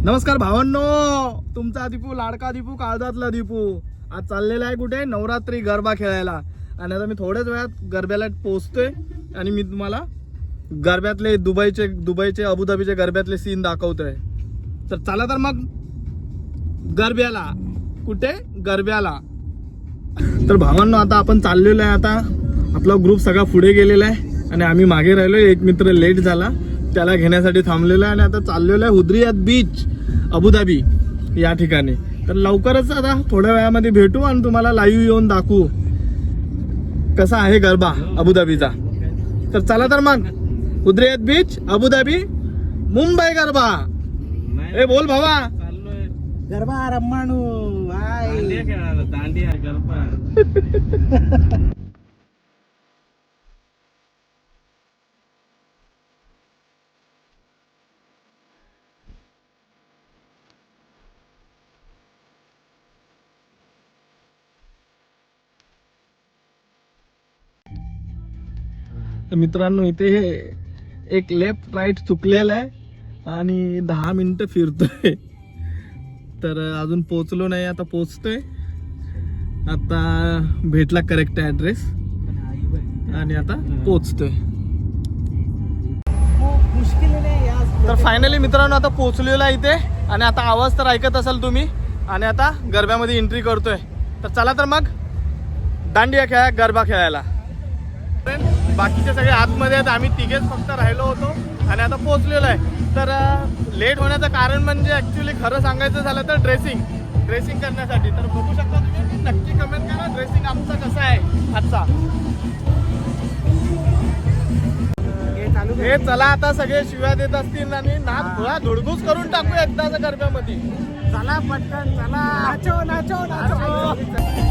नमस्कार भावांनो, तुमचा दीपू, लाडका दीपू, काळजातला दीपू आज चाललेला आहे कुठे? नवरात्री गरबा खेळायला. आणि आता मी थोड्याच वेळात गरब्याला पोहोचतोय आणि मी तुम्हाला गरब्यातले दुबईचे अबुधाबीचे गरब्यातले सीन दाखवतोय. तर चला तर मग गरब्याला. कुठे? गरब्याला. तर भावांनो, आता आपण चाललेलो आहे. आता आपला ग्रुप सगळा पुढे गेलेला आहे आणि आम्ही मागे राहिलो. एक मित्र लेट झाला, त्याला घेण्यासाठी थांबलेला आहे आणि आता चाललेलो आहे हुद्रियात बीच, अबुधाबी या ठिकाणी. तर लवकरच आता थोड्या वेळामध्ये भेटू आणि तुम्हाला लाईव्ह येऊन दाखवू कसा आहे गरबा अबुधाबीचा. तर चला तर मग हुद्रियात बीच, अबुधाबी, मुंबई गरबा. ए बोल भावा. गरबा रम्मानू दांडिया गरबा. मित्रांनो, इथे एक लेफ्ट राईट चुकलेला आहे आणि 10 मिनिटं फिरतोय. तर अजून पोचलो नाही, आता पोचतोय. आता भेटला करेक्ट ऍड्रेस आणि आता पोचतोय. तर फायनली मित्रांनो आता पोचलेलो आहे इथे आणि आता आवाज तर ऐकत असाल तुम्ही. आणि आता गरब्यामध्ये एंट्री करतोय. तर चला तर मग दांडिया खेळा, गरबा खेळायला. बाकीचे सगळे आतमध्ये आहेत, आम्ही तिघेच फक्त राहिलो होतो आणि आता पोहोचलेलो आहे. तर लेट होण्याचं कारण म्हणजे ॲक्च्युली खरं सांगायचं झालं तर ड्रेसिंग करण्यासाठी. तर बघू शकता तुम्ही, नक्की कमेंट करा ड्रेसिंग आमचा कसा आहे आजचा. हे चला, आता सगळे शिव्या देत असतील आणि नाच थोडा धुडगूस करून टाकू एकदाच गरब्यामध्ये. चला पटकन, चला nacho nacho nacho.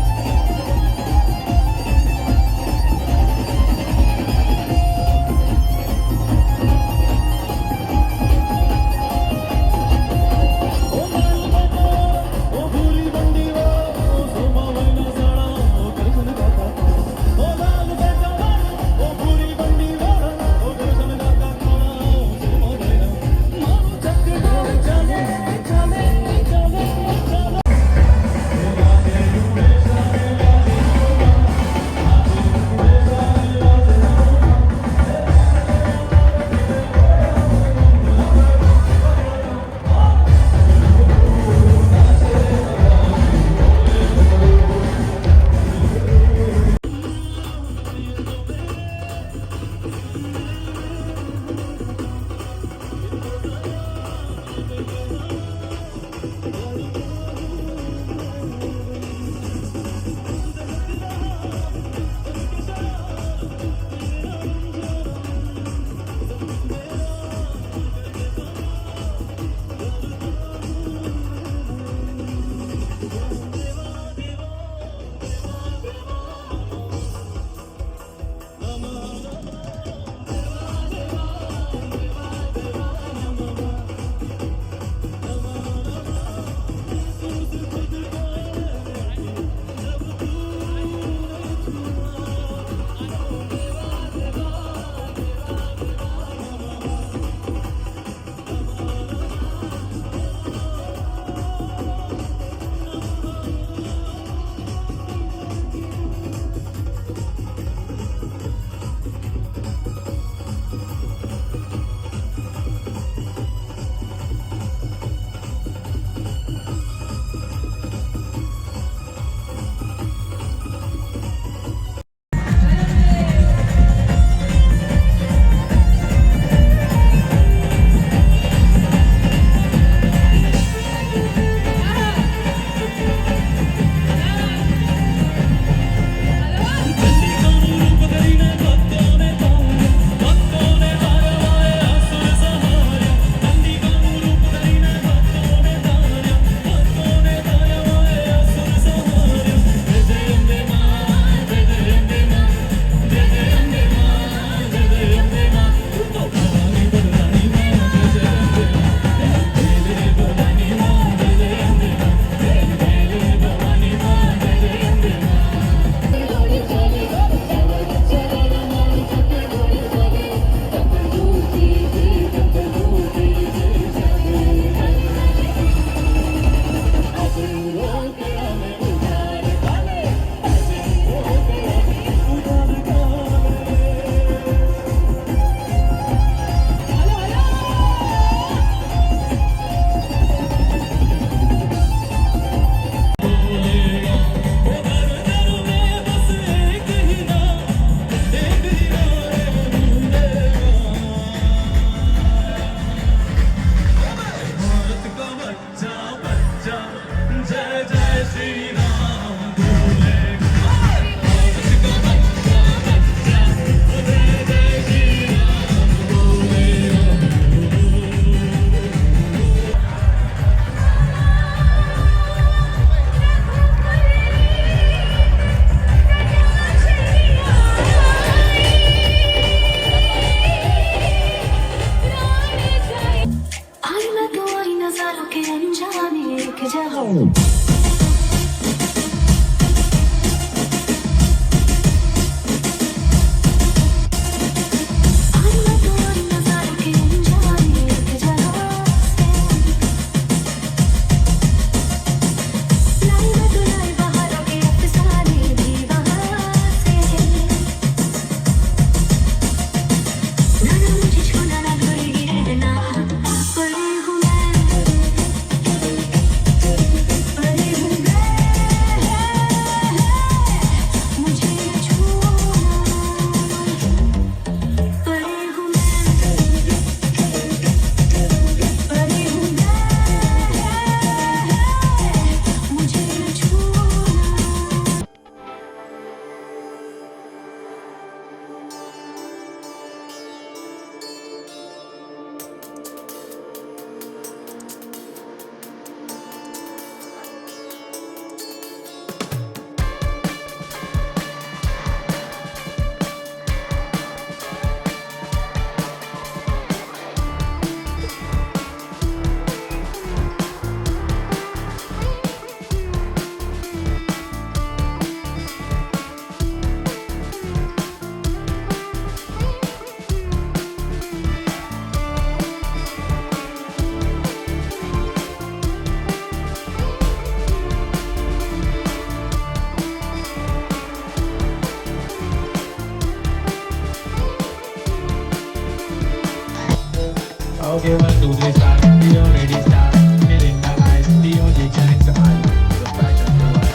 don't give a do this time. We already start. Feeling the eyes, the only gangster I know. The fashion to us.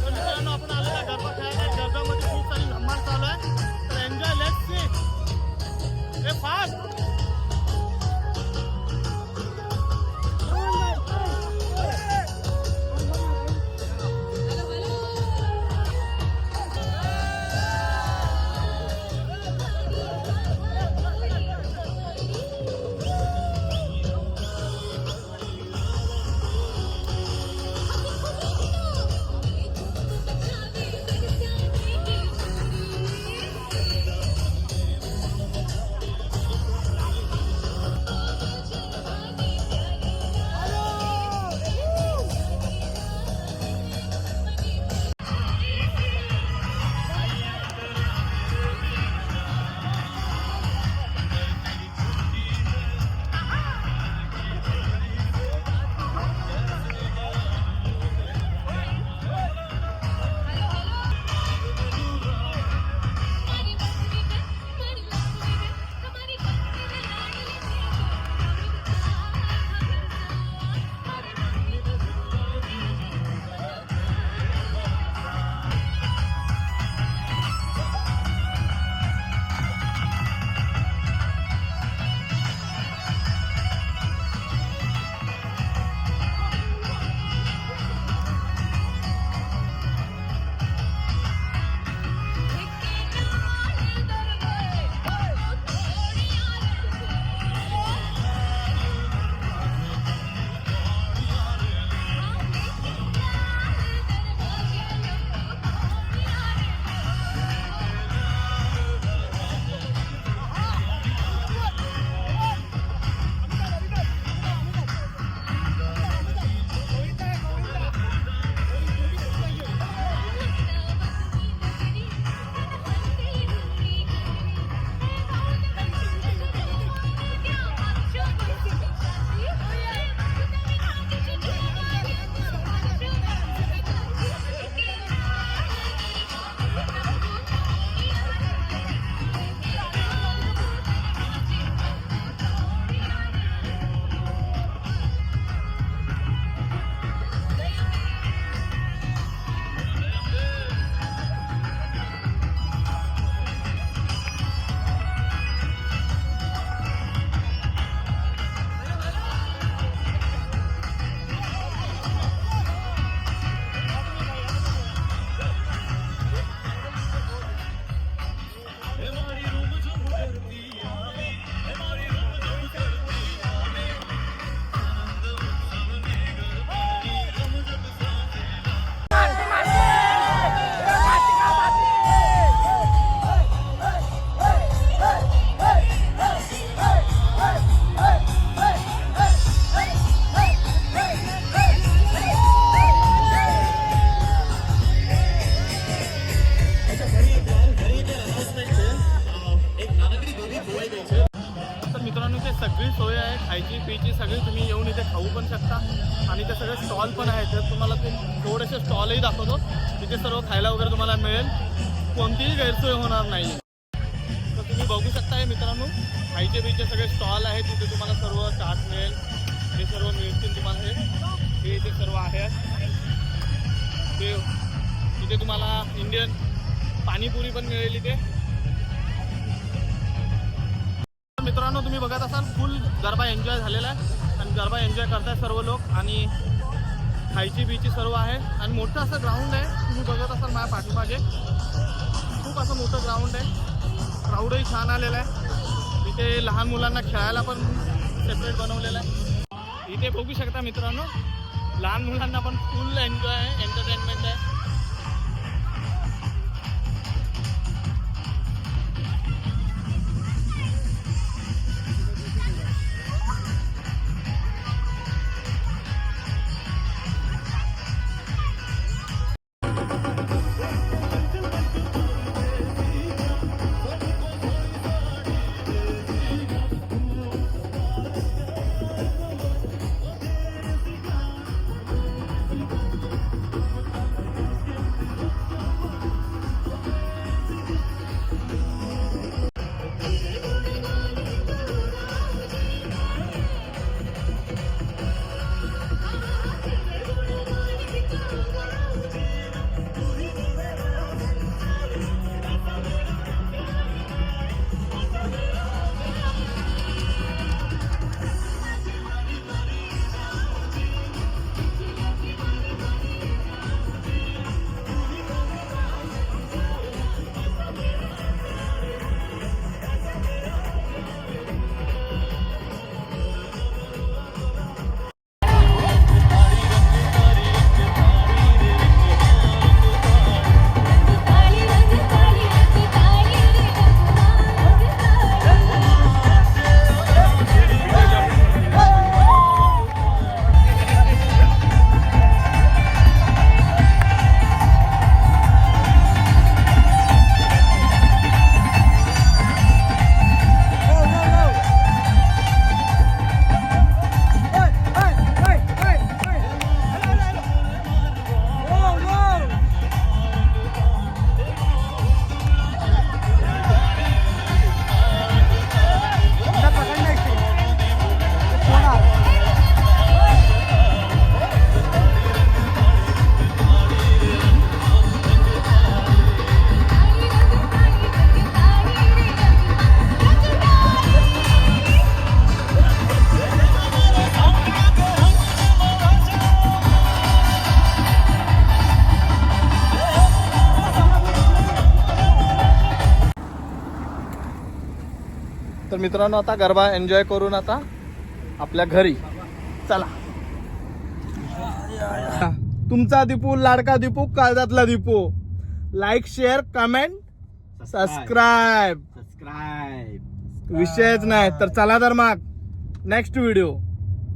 मित्रांनो आपण आलो आहे गरबा खेळायला. गरब्यामध्ये खूप सारी धमाल चालू आहे. तर एन्जॉय, लेट्स सी. हे फास्ट. सगळी सोय आहे, खायची पियची सगळी. तुम्ही येऊन इथे खाऊ पण शकता आणि ते सगळे स्टॉल पण आहेत. तर तुम्हाला ते थोडेसे स्टॉलही दाखवतो. तिथे सर्व खायला वगैरे तुम्हाला मिळेल, कोणतीही गैरसोय होणार नाही. तर तुम्ही बघू शकता हे मित्रांनो, खायचे पियचे सगळे स्टॉल आहेत. तिथे तुम्हाला सर्व चाट मिळेल, हे सर्व मिळतील तुम्हाला. हे इथे सर्व आहे. ते इथे तुम्हाला इंडियन पाणीपुरी पण मिळेल इथे. मित्रांनो तुम्ही बघत असाल फुल गरबा एन्जॉय झालेला आहे आणि गरबा एन्जॉय करताय सर्व लोक आणि खायची बीची सर्व आहे आणि मोठं असं ग्राउंड आहे तुम्ही बघत असाल माझ्या पाठीमागे खूप असं मोठं ग्राउंड आहे क्राऊडही छान आलेला आहे इथे लहान मुलांना खेळायला पण सेपरेट बनवलेलं आहे इथे बघू शकता मित्रांनो लहान मुलांना पण फुल एन्जॉय आहे एंटरटेनमेंट आहे तर मित्रांनो आता गरबा एन्जॉय करून आता आपल्या घरी चला तुमचा दीपू लाडका दीपू काळजातला Deepu like share comment subscribe विषयच नाही तर चला तर मग नेक्स्ट व्हिडिओ